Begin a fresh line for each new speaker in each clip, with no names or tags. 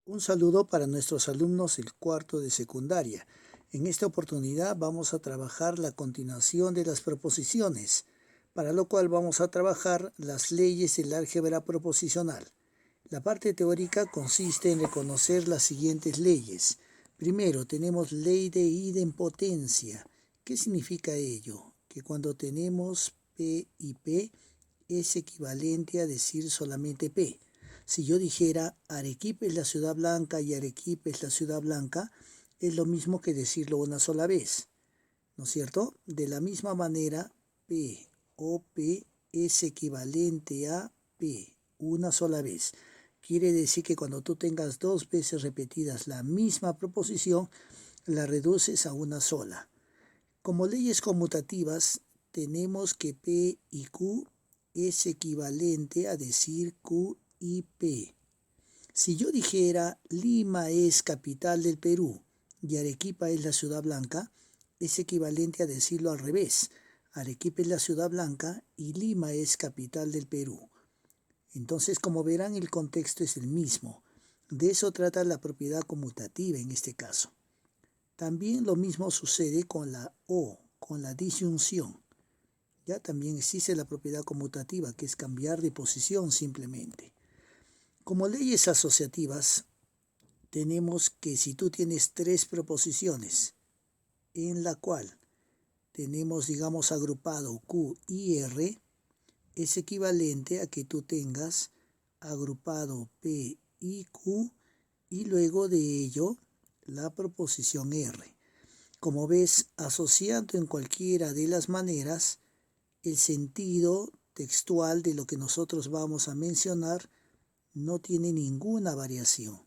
Un saludo para nuestros alumnos del cuarto de secundaria. En esta oportunidad vamos a trabajar la continuación de las proposiciones, para lo cual vamos a trabajar las leyes del álgebra proposicional. La parte teórica consiste en reconocer las siguientes leyes. Primero, tenemos ley de idempotencia. ¿Qué significa ello? Que cuando tenemos P y P es equivalente a decir solamente P. Si yo dijera Arequipa es la ciudad blanca y Arequipa es la ciudad blanca, es lo mismo que decirlo una sola vez, ¿no es cierto? De la misma manera, P o P es equivalente a P, una sola vez. Quiere decir que cuando tú tengas dos veces repetidas la misma proposición, la reduces a una sola. Como leyes conmutativas, tenemos que P y Q es equivalente a decir Q y P. Si yo dijera Lima es capital del Perú y Arequipa es la ciudad blanca, es equivalente a decirlo al revés. Arequipa es la ciudad blanca y Lima es capital del Perú. Entonces, como verán, el contexto es el mismo. De eso trata la propiedad conmutativa en este caso. También lo mismo sucede con la O, con la disyunción. Ya también existe la propiedad conmutativa, que es cambiar de posición simplemente. Como leyes asociativas, tenemos que si tú tienes tres proposiciones en la cual tenemos, digamos, agrupado Q y R, es equivalente a que tú tengas agrupado P y Q y luego de ello la proposición R. Como ves, asociando en cualquiera de las maneras, el sentido textual de lo que nosotros vamos a mencionar no tiene ninguna variación.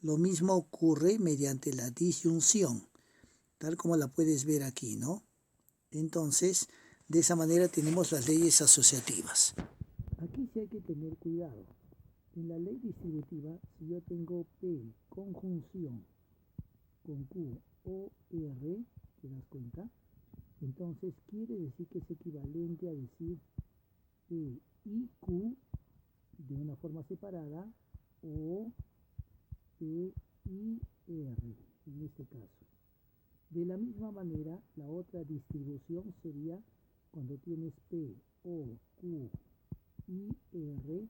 Lo mismo ocurre mediante la disyunción, tal como la puedes ver aquí, ¿no? Entonces, de esa manera tenemos las leyes asociativas. Aquí sí hay que tener cuidado. En la ley distributiva, si yo tengo P, conjunción, con Q o R, ¿te das cuenta? Entonces quiere decir que es equivalente a decir P y Q de una forma separada o P y R en este caso. De la misma manera, la otra distribución sería cuando tienes P, O, Q y R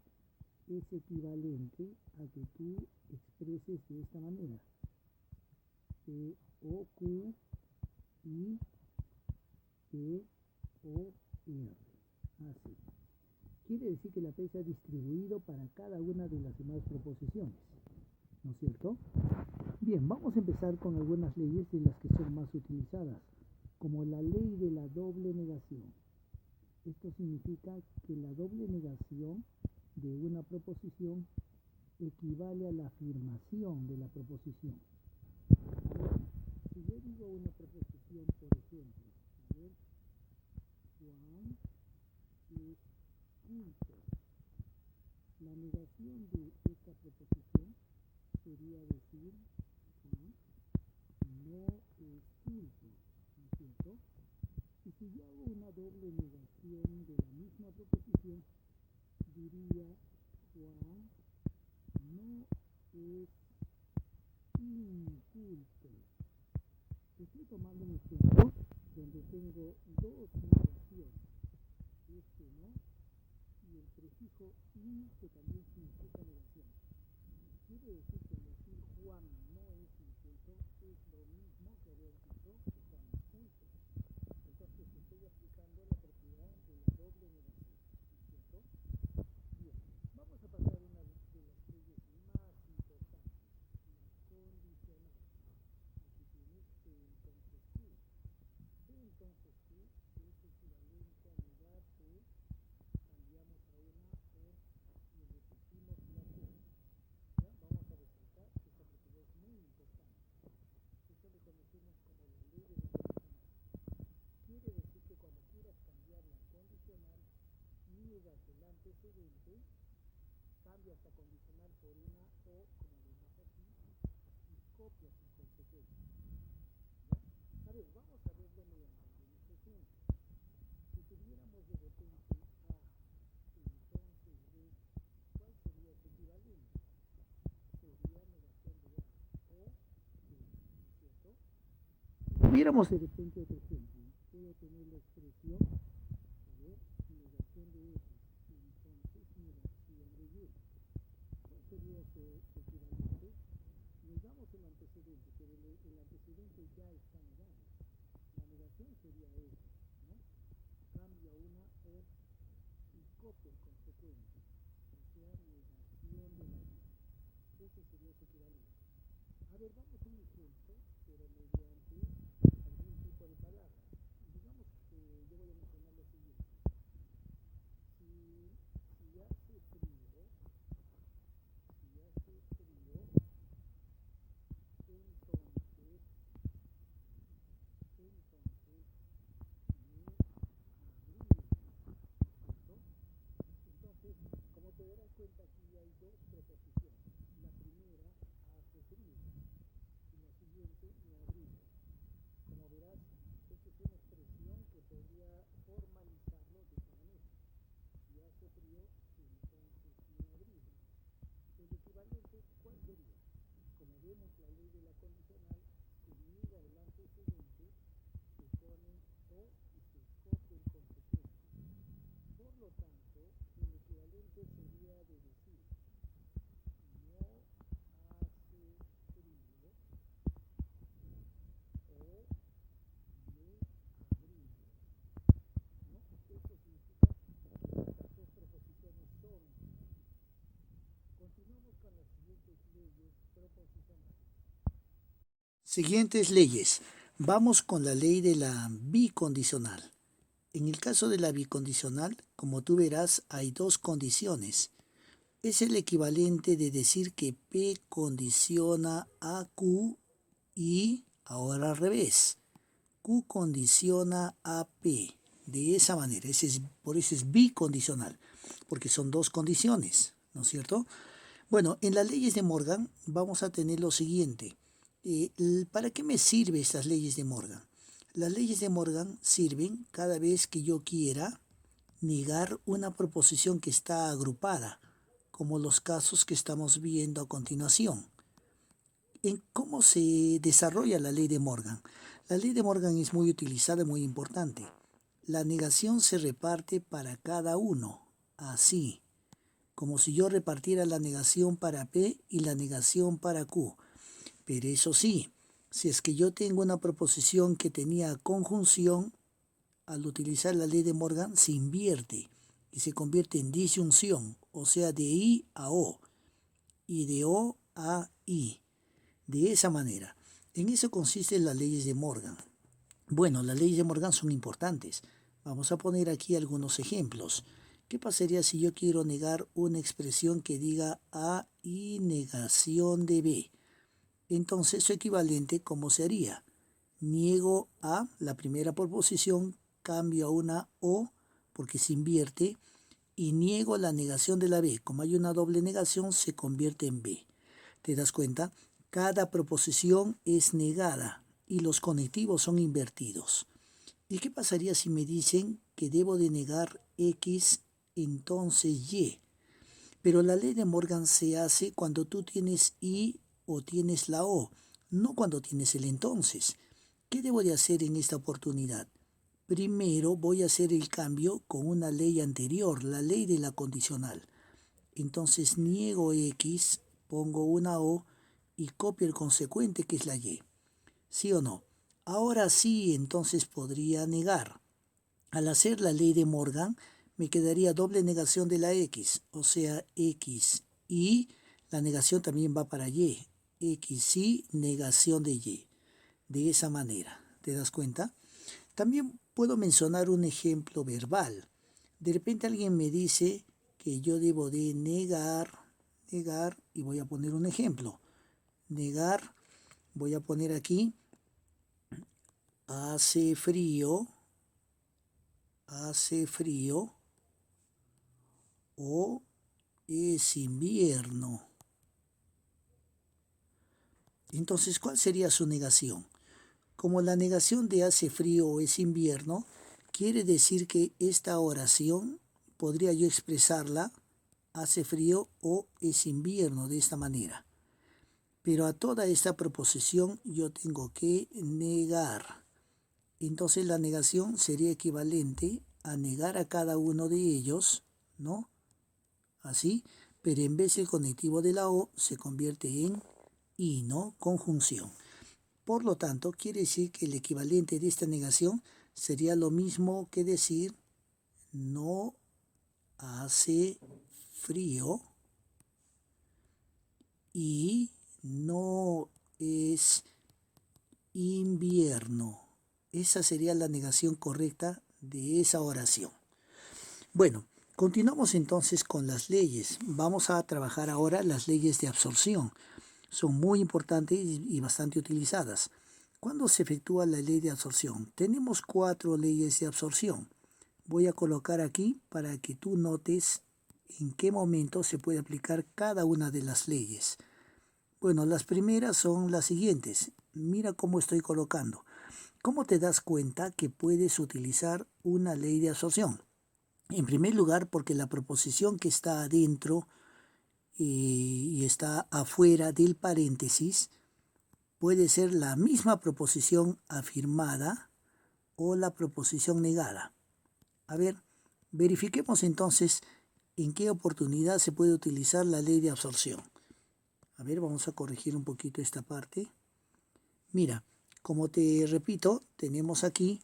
es equivalente a que tú expreses de esta manera. P, O, Q y P, O, R. Así. Quiere decir que la P se ha distribuido para cada una de las demás proposiciones, ¿no es cierto? Bien, vamos a empezar con algunas leyes de las que son más utilizadas, como la ley de la doble negación. Esto significa que la doble negación de una proposición equivale a la afirmación de la proposición. Si yo digo una proposición, por ejemplo, a ver, Juan es culto. La negación de esta proposición sería decir Juan no es culto, ¿no es cierto? Y si yo hago una doble negación de la misma proposición, diría Juan no es inculto. Estoy tomando un ejemplo donde tengo dos negaciones, este no y el prefijo in que también significa negación. Quiere decir que decir Juan no es inculto es lo mismo que haber dicho que Juan es culto. Entonces estoy aplicando la propiedad de la doble negación, ¿no es cierto? Bien, vamos a pasar una de las leyes más importantes, la condicional. Aquí tienes P entonces Q. P entonces Q es equivalente a negar P, cambiamos a una O y repetimos la P. ¿Ya? Vamos a resaltar que esta propiedad es muy importante. Eso le conocemos como la ley de la condicional. Quiere decir que cuando quieras cambiar la condicional, niegas el antecedente, cambias la condicional por una O, como vemos aquí, y copias en consecuencia. ¿Ya? A ver, vamos a verlo mediante algunos ejemplos. Si tuviéramos de repente A, entonces B, ¿cuál sería su equivalente? Sería negación Tuviéramos de repente otro ejemplo, puedo tener la expresión, a ver, negación de X, entonces negación de Y. ¿Cuál sería su equivalente? Negamos el antecedente, pero el antecedente ya está negado. La negación sería X, ¿no? Cambia una O y copia el consecuente, o sea, negación de la Y. Ese sería su equivalente. A ver, vamos a un ejemplo, pero mediante algún tipo de palabra. Digamos que yo voy a mencionar lo siguiente. Si hace frío, entonces me abrigo, ¿cierto? Entonces, como te darás cuenta, aquí hay dos preposiciones. La primera, hace frío, y la siguiente, me abrigo. Como verás, esta es una expresión que podría formalizarlo de esta manera. Si hace frío, entonces me abrigo. El equivalente, ¿cuál sería? Como vemos, la ley de la condicional se niega el antecedente, se pone O y se copia el consecuente. Por lo tanto, el equivalente sería de decir no hace frío o me abrigo, ¿no? Esto significa que estas dos preposiciones son negales. Continuamos con las siguientes leyes proposicionales. Siguientes leyes. Vamos con la ley de la bicondicional. En el caso de la bicondicional, como tú verás, hay dos condiciones. Es el equivalente de decir que P condiciona a Q y ahora al revés. Q condiciona a P. De esa manera, por eso es bicondicional, porque son dos condiciones, ¿no es cierto? Bueno, en las leyes de Morgan vamos a tener lo siguiente. ¿Para qué me sirven estas leyes de Morgan? Las leyes de Morgan sirven cada vez que yo quiera negar una proposición que está agrupada, como los casos que estamos viendo a continuación. ¿En cómo se desarrolla la ley de Morgan? La ley de Morgan es muy utilizada y muy importante. La negación se reparte para cada uno, así, como si yo repartiera la negación para P y la negación para Q. Pero eso sí, si es que yo tengo una proposición que tenía conjunción, al utilizar la ley de Morgan se invierte y se convierte en disyunción, o sea, de I a O y de O a I. De esa manera. En eso consisten las leyes de Morgan. Bueno, las leyes de Morgan son importantes. Vamos a poner aquí algunos ejemplos. ¿Qué pasaría si yo quiero negar una expresión que diga A y negación de B? Entonces su equivalente, ¿cómo sería? Niego A, la primera proposición, cambio a una O porque se invierte y niego la negación de la B. Como hay una doble negación, se convierte en B. ¿Te das cuenta? Cada proposición es negada y los conectivos son invertidos. ¿Y qué pasaría si me dicen que debo de negar X, entonces Y? Pero la ley de Morgan se hace cuando tú tienes I o tienes la O, no cuando tienes el entonces. ¿Qué debo de hacer en esta oportunidad? Primero voy a hacer el cambio con una ley anterior, la ley de la condicional. Entonces niego X, pongo una O y copio el consecuente que es la Y. ¿Sí o no? Ahora sí, entonces podría negar. Al hacer la ley de Morgan, me quedaría doble negación de la X, o sea, X y la negación también va para Y. X y negación de Y. De esa manera, ¿te das cuenta? También puedo mencionar un ejemplo verbal. De repente alguien me dice que yo debo de negar, y voy a poner un ejemplo. Negar, voy a poner aquí, hace frío, o es invierno. Entonces, ¿cuál sería su negación? Como la negación de hace frío o es invierno, quiere decir que esta oración podría yo expresarla hace frío o es invierno de esta manera. Pero a toda esta proposición yo tengo que negar. entonces la negación sería equivalente a negar a cada uno de ellos, ¿no? Así, pero en vez del conectivo de la O se convierte en I, ¿no? Conjunción. Por lo tanto, quiere decir que el equivalente de esta negación sería lo mismo que decir no hace frío y no es invierno. Esa sería la negación correcta de esa oración. Bueno, continuamos entonces con las leyes. Vamos a trabajar ahora las leyes de absorción. Son muy importantes y bastante utilizadas. ¿Cuándo se efectúa la ley de absorción? Tenemos 4 leyes de absorción. Voy a colocar aquí para que tú notes en qué momento se puede aplicar cada una de las leyes. Bueno, las primeras son las siguientes. Mira cómo estoy colocando. ¿Cómo te das cuenta que puedes utilizar una ley de absorción? En primer lugar, porque la proposición que está adentro y está afuera del paréntesis puede ser la misma proposición afirmada o la proposición negada. A ver, verifiquemos entonces en qué oportunidad se puede utilizar la ley de absorción. A ver, vamos a corregir un poquito esta parte. Mira, como te repito, tenemos aquí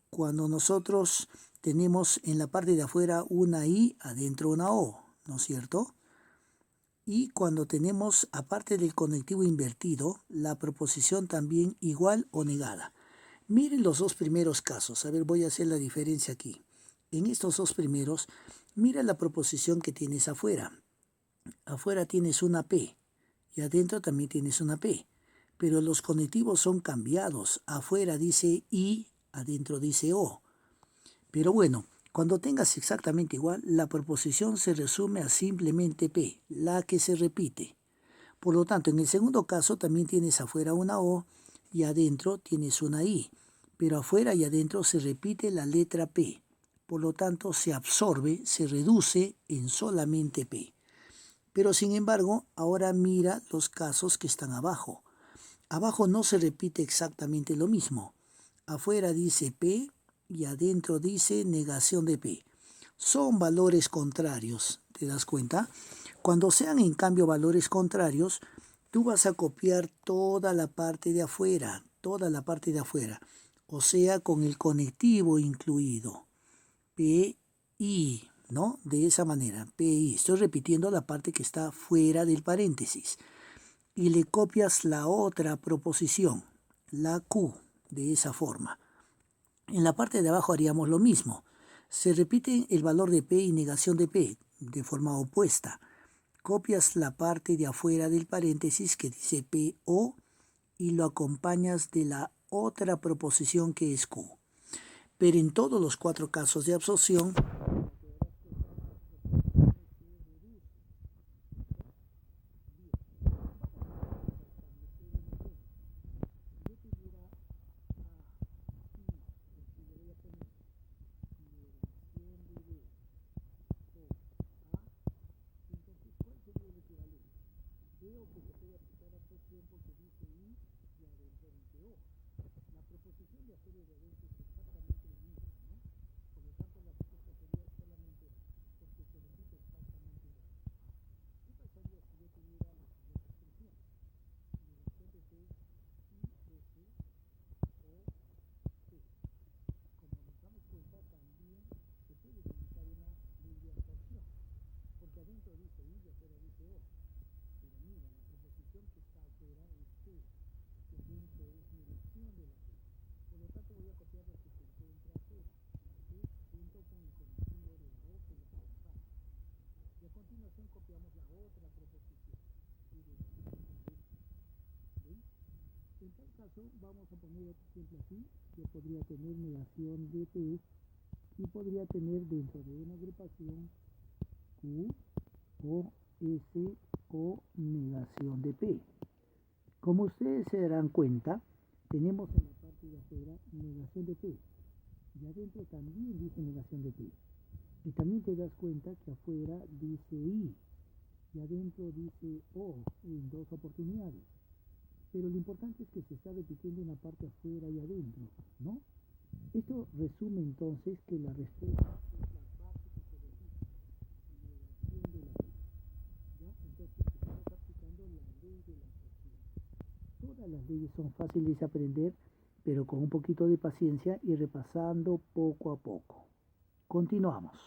cuando nosotros tenemos en la parte de afuera una I, adentro una O, ¿no es cierto? Y cuando tenemos, aparte del conectivo invertido, la proposición también igual o negada. Miren los dos primeros casos. A ver, voy a hacer la diferencia aquí. En estos dos primeros, mira la proposición que tienes afuera. Afuera tienes una P y adentro también tienes una P. Pero los conectivos son cambiados. Afuera dice I, adentro dice O. Pero bueno, cuando tengas exactamente igual, la proposición se resume a simplemente P, la que se repite. Por lo tanto, en el segundo caso también tienes afuera una O y adentro tienes una I. Pero afuera y adentro se repite la letra P. Por lo tanto, se absorbe, se reduce en solamente P. Pero sin embargo, ahora mira los casos que están abajo. Abajo no se repite exactamente lo mismo. Afuera dice P y adentro dice negación de P. Son valores contrarios, ¿te das cuenta? Cuando sean en cambio valores contrarios, tú vas a copiar toda la parte de afuera, o sea, con el conectivo incluido. PI, ¿no? De esa manera, PI. Estoy repitiendo la parte que está fuera del paréntesis. Y le copias la otra proposición, la Q, de esa forma. En la parte de abajo haríamos lo mismo. Se repite el valor de P y negación de P de forma opuesta. Copias la parte de afuera del paréntesis que dice PO y lo acompañas de la otra proposición que es Q. Pero en todos los 4 casos de absorción, veo que se puede aplicar a absorción porque dice I y adentro dice O. La proposición de afuera y de adentro es exactamente lo mismo, ¿no? Por lo tanto, la respuesta sería solamente A, porque se repite exactamente igual. ¿Qué pasaría si yo tuviera la siguiente expresión? Negación de P, I, S, O, P. Como nos damos cuenta, también se puede utilizar una ley de absorción, porque adentro dice I y afuera dice O. Pero mira, la proposición que está afuera es P, que adentro es negación de la P. Por lo tanto, voy a copiar lo que se encuentra afuera, la P junto con el conectivo de la O que la acompaña. Y a continuación copiamos la otra proposición. ¿Ven? En tal caso, vamos a poner otro ejemplo así. Yo podría tener negación de P y podría tener dentro de una agrupación Q, O, S o negación de P. Como ustedes se darán cuenta, tenemos en la parte de afuera negación de P y adentro también dice negación de P. Y también te das cuenta que afuera dice I y adentro dice O en 2 oportunidades. pero lo importante es que se está repitiendo una parte afuera y adentro, ¿no? Esto resume entonces que la respuesta es la parte que se repite, negación de la P, ¿ya? Entonces estamos aplicando la ley de la atracción. Todas las leyes son fáciles de aprender, pero con un poquito de paciencia y repasando poco a poco. Continuamos.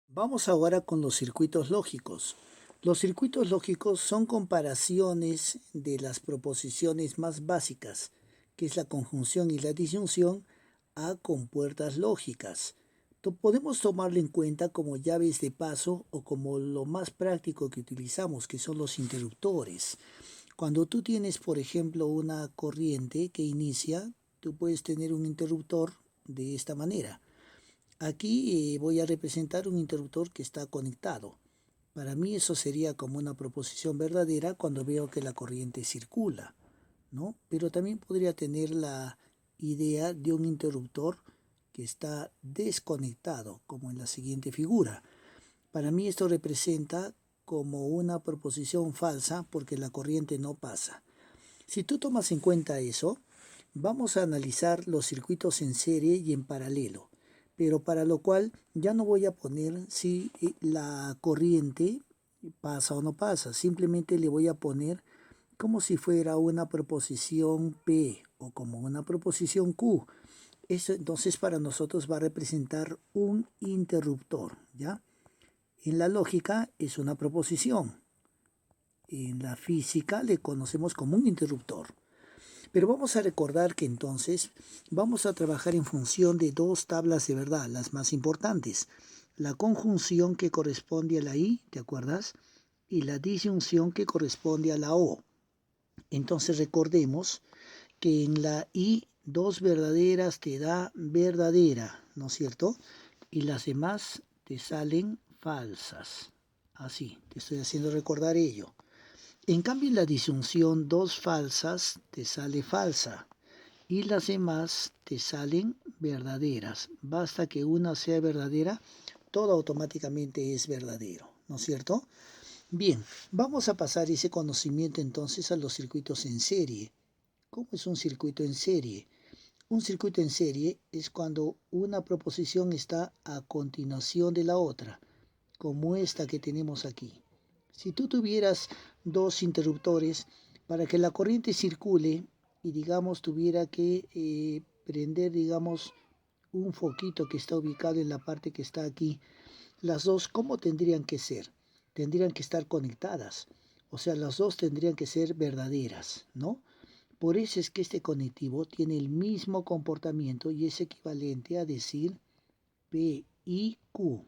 Vamos ahora con los circuitos lógicos. Los circuitos lógicos son comparaciones de las proposiciones más básicas, que es la conjunción y la disyunción, a compuertas lógicas. Podemos tomarlo en cuenta como llaves de paso o como lo más práctico que utilizamos, que son los interruptores. Cuando tú tienes, por ejemplo, una corriente que inicia, tú puedes tener un interruptor de esta manera. Aquí voy a representar un interruptor que está conectado. Para mí eso sería como una proposición verdadera cuando veo que la corriente circula, ¿no? Pero también podría tener la idea de un interruptor que está desconectado, como en la siguiente figura. Para mí esto representa como una proposición falsa porque la corriente no pasa. Si tú tomas en cuenta eso, vamos a analizar los circuitos en serie y en paralelo, pero para lo cual ya no voy a poner si la corriente pasa o no pasa, simplemente le voy a poner como si fuera una proposición P o como una proposición Q. Eso entonces para nosotros va a representar un interruptor, ¿ya? En la lógica es una proposición. En la física le conocemos como un interruptor. Pero vamos a recordar que entonces vamos a trabajar en función de dos tablas de verdad, las más importantes. La conjunción que corresponde a la I, ¿te acuerdas? Y la disyunción que corresponde a la O. Entonces recordemos que en la I dos verdaderas te da verdadera, ¿no es cierto? Y las demás te salen falsas. Así, te estoy haciendo recordar ello. En cambio, en la disyunción, dos falsas te sale falsa y las demás te salen verdaderas. Basta que una sea verdadera, todo automáticamente es verdadero, ¿no es cierto? Bien, vamos a pasar ese conocimiento entonces a los circuitos en serie. ¿Cómo es un circuito en serie? Un circuito en serie es cuando una proposición está a continuación de la otra, como esta que tenemos aquí. Si tú tuvieras dos interruptores, para que la corriente circule y digamos tuviera que prender digamos un foquito que está ubicado en la parte que está aquí, las dos, ¿cómo tendrían que ser? Tendrían que estar conectadas, o sea, las dos tendrían que ser verdaderas, ¿no? Por eso es que este conectivo tiene el mismo comportamiento y es equivalente a decir P y Q.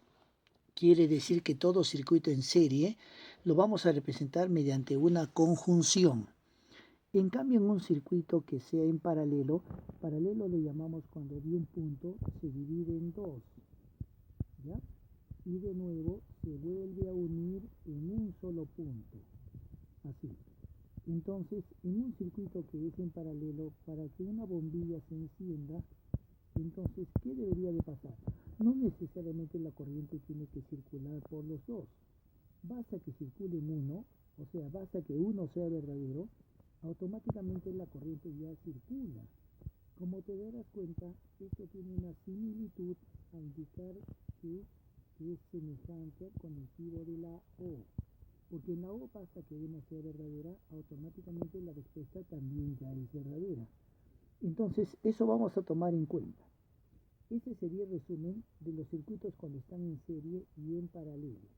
Quiere decir que todo circuito en serie lo vamos a representar mediante una conjunción. En cambio, en un circuito que sea en paralelo, paralelo lo llamamos cuando de un punto se divide en dos, ¿ya? Y de nuevo se vuelve a unir en un solo punto, así. Entonces, en un circuito que es en paralelo, para que una bombilla se encienda, entonces, ¿qué debería de pasar? No necesariamente la corriente tiene que circular por los dos. Basta que circule en uno, o sea, basta que uno sea verdadero, automáticamente la corriente ya circula. Como te darás cuenta, esto tiene una similitud a indicar que es semejante al conectivo de la O. Porque en la O basta que una sea verdadera, automáticamente la respuesta también ya es verdadera. Entonces, eso vamos a tomar en cuenta. Ese sería el resumen de los circuitos cuando están en serie y en paralelo.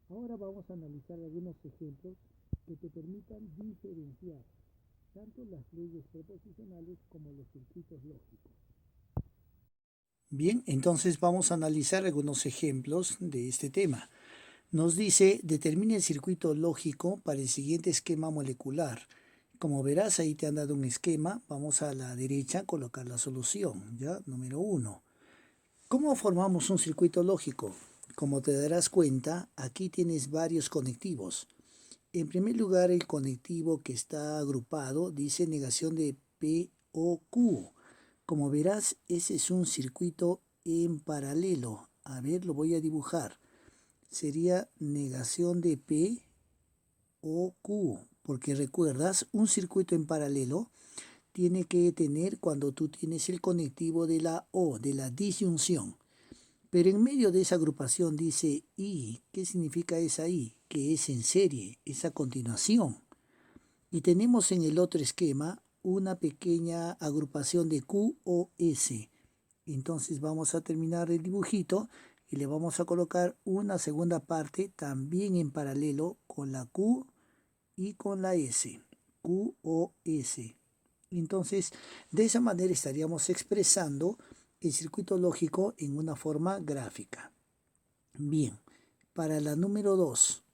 Ahora vamos a analizar algunos ejemplos que te permitan diferenciar tanto las leyes proposicionales como los circuitos lógicos. Bien, entonces vamos a analizar algunos ejemplos de este tema. Nos dice, determine el circuito lógico para el siguiente esquema molecular. Como verás, ahí te han dado un esquema. Vamos a la derecha a colocar la solución, ¿ya? Número 1. ¿Cómo formamos un circuito lógico? Como te darás cuenta, aquí tienes varios conectivos. En primer lugar, el conectivo que está agrupado dice negación de P o Q. Como verás, ese es un circuito en paralelo. A ver, lo voy a dibujar. Sería negación de P o Q. Porque recuerdas, un circuito en paralelo tiene que tener cuando tú tienes el conectivo de la O, de la disyunción. Pero en medio de esa agrupación dice I. ¿Qué significa esa I? Que es en serie, esa continuación. Y tenemos en el otro esquema una pequeña agrupación de Q o S. Entonces vamos a terminar el dibujito y le vamos a colocar una segunda parte también en paralelo con la Q y con la S. Q o S. Entonces, de esa manera estaríamos expresando el circuito lógico en una forma gráfica. Bien, para la número 2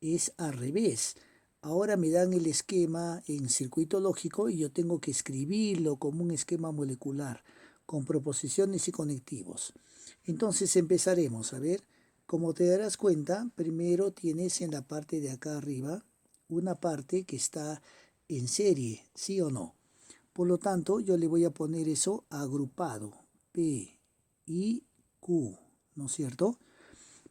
es al revés. Ahora me dan el esquema en circuito lógico y yo tengo que escribirlo como un esquema molecular con proposiciones y conectivos. Entonces empezaremos a ver. Como te darás cuenta, primero tienes en la parte de acá arriba una parte que está en serie, ¿sí o no? Por lo tanto, yo le voy a poner eso agrupado, P, I, Q, ¿no es cierto?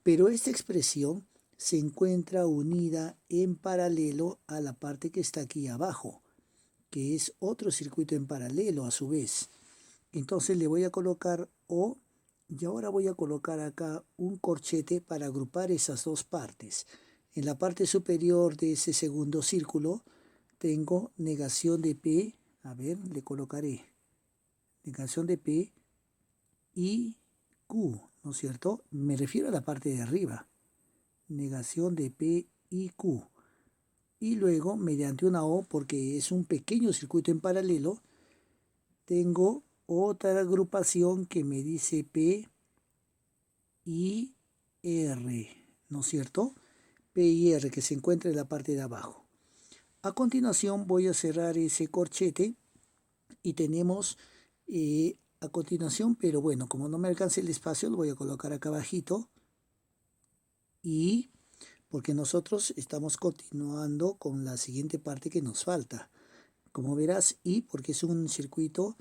Pero esta expresión se encuentra unida en paralelo a la parte que está aquí abajo, que es otro circuito en paralelo a su vez. Entonces le voy a colocar O y ahora voy a colocar acá un corchete para agrupar esas dos partes. En la parte superior de ese segundo círculo tengo negación de P, a ver, le colocaré negación de P y Q, ¿no es cierto? Me refiero a la parte de arriba. Negación de P y Q. Y luego, mediante una O, porque es un pequeño circuito en paralelo, tengo otra agrupación que me dice P y R, ¿no es cierto? P y R, que se encuentra en la parte de abajo. A continuación voy a cerrar ese corchete y tenemos a continuación, pero bueno, como no me alcanza el espacio, lo voy a colocar acá abajito y porque nosotros estamos continuando con la siguiente parte que nos falta. Como verás, I porque es un circuito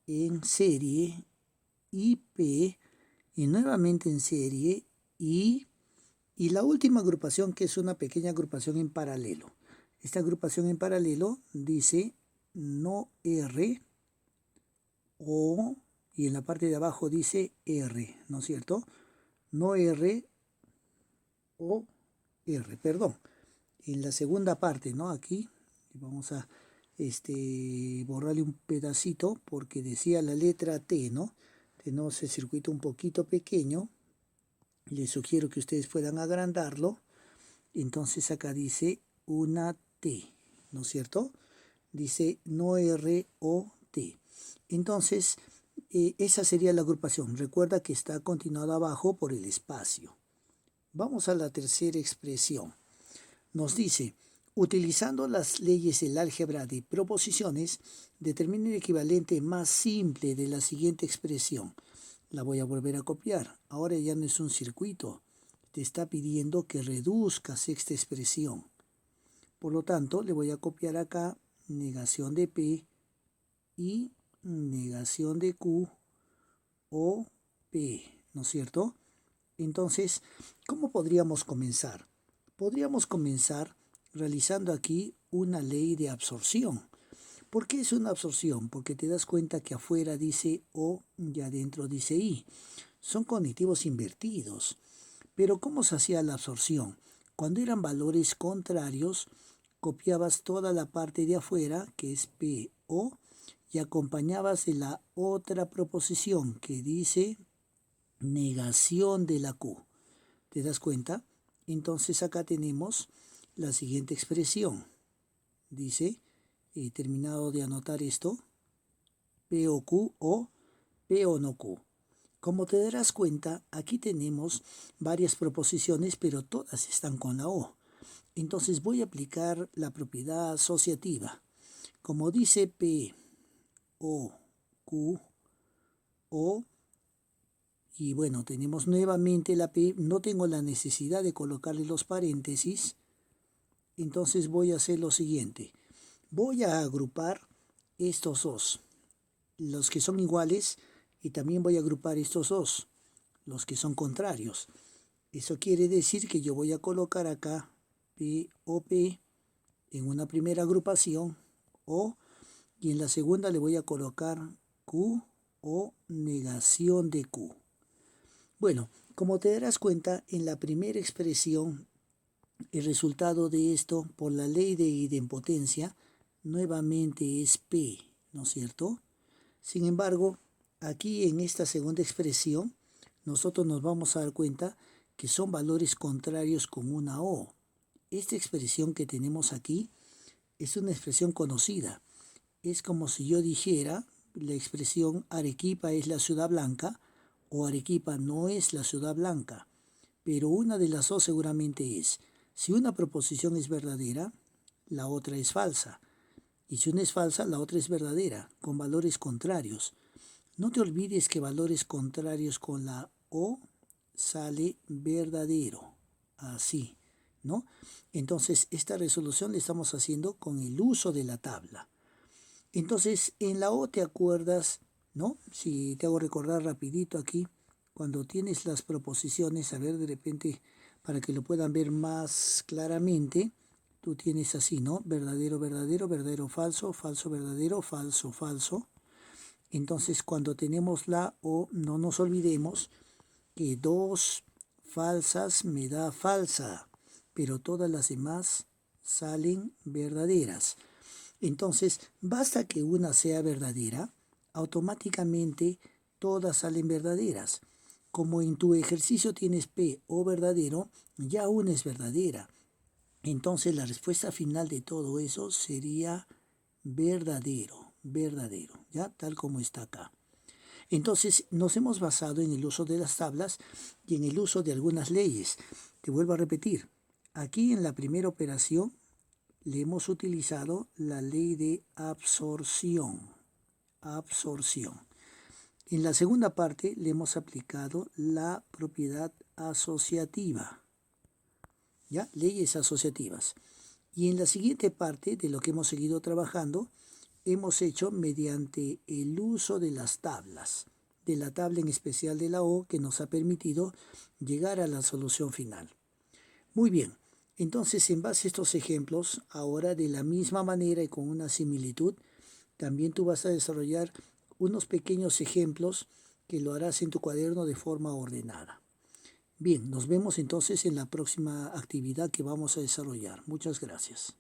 en serie, IP, y nuevamente en serie, y la última agrupación que es una pequeña agrupación en paralelo. Esta agrupación en paralelo dice no R, O, y en la parte de abajo dice R, ¿no es cierto? No R, O, R, perdón. En la segunda parte, ¿no? Aquí vamos a borrarle un pedacito porque decía la letra T, ¿no? Tenemos el circuito un poquito pequeño. Les sugiero que ustedes puedan agrandarlo. Entonces acá dice una T, ¿no es cierto? Dice no R, O, T. Entonces, esa sería la agrupación. Recuerda que está continuada abajo por el espacio. Vamos a la tercera expresión. Nos dice, utilizando las leyes del álgebra de proposiciones, determina el equivalente más simple de la siguiente expresión. La voy a volver a copiar. Ahora ya no es un circuito. Te está pidiendo que reduzcas esta expresión. Por lo tanto, le voy a copiar acá negación de P y negación de Q o P, ¿no es cierto? Entonces, ¿cómo podríamos comenzar? Podríamos comenzar realizando aquí una ley de absorción. ¿Por qué es una absorción? Porque te das cuenta que afuera dice O y adentro dice I. Son cognitivos invertidos. Pero ¿cómo se hacía la absorción? Cuando eran valores contrarios, copiabas toda la parte de afuera, que es P, O, y acompañabas de la otra proposición que dice negación de la Q. ¿Te das cuenta? Entonces acá tenemos la siguiente expresión. Dice, he terminado de anotar esto, P o Q o P o no Q. Como te darás cuenta, aquí tenemos varias proposiciones, pero todas están con la O. Entonces voy a aplicar la propiedad asociativa. Como dice P, O, Q, O, y bueno, tenemos nuevamente la P, no tengo la necesidad de colocarle los paréntesis, entonces voy a hacer lo siguiente. Voy a agrupar estos dos, los que son iguales, y también voy a agrupar estos dos, los que son contrarios. Eso quiere decir que yo voy a colocar acá P o P en una primera agrupación O, y en la segunda le voy a colocar Q o negación de Q. Bueno, como te darás cuenta, en la primera expresión, el resultado de esto, por la ley de idempotencia, nuevamente es P, ¿no es cierto? Sin embargo, aquí en esta segunda expresión, nosotros nos vamos a dar cuenta que son valores contrarios con una O. Esta expresión que tenemos aquí es una expresión conocida. Es como si yo dijera la expresión Arequipa es la ciudad blanca o Arequipa no es la ciudad blanca. Pero una de las dos seguramente es. Si una proposición es verdadera, la otra es falsa. Y si una es falsa, la otra es verdadera, con valores contrarios. No te olvides que valores contrarios con la O sale verdadero. Así, ¿no? Entonces, esta resolución la estamos haciendo con el uso de la tabla. Entonces, en la O te acuerdas, ¿no? Si te hago recordar rapidito aquí, cuando tienes las proposiciones, a ver de repente, para que lo puedan ver más claramente, tú tienes así, ¿no? Verdadero, verdadero, verdadero, falso, falso, verdadero, falso, falso. Entonces, cuando tenemos la O, no nos olvidemos que dos falsas me da falsa, pero todas las demás salen verdaderas. Entonces, basta que una sea verdadera, automáticamente todas salen verdaderas. Como en tu ejercicio tienes P o verdadero, ya una es verdadera. Entonces la respuesta final de todo eso sería verdadero, verdadero, ¿ya? Tal como está acá. Entonces nos hemos basado en el uso de las tablas y en el uso de algunas leyes. Te vuelvo a repetir, aquí en la primera operación le hemos utilizado la ley de absorción. Absorción. En la segunda parte le hemos aplicado la propiedad asociativa. ¿Ya? Leyes asociativas. Y en la siguiente parte de lo que hemos seguido trabajando, hemos hecho mediante el uso de las tablas, de la tabla en especial de la O, que nos ha permitido llegar a la solución final. Muy bien, entonces en base a estos ejemplos, ahora de la misma manera y con una similitud, también tú vas a desarrollar unos pequeños ejemplos que lo harás en tu cuaderno de forma ordenada. Bien, nos vemos entonces en la próxima actividad que vamos a desarrollar. Muchas gracias.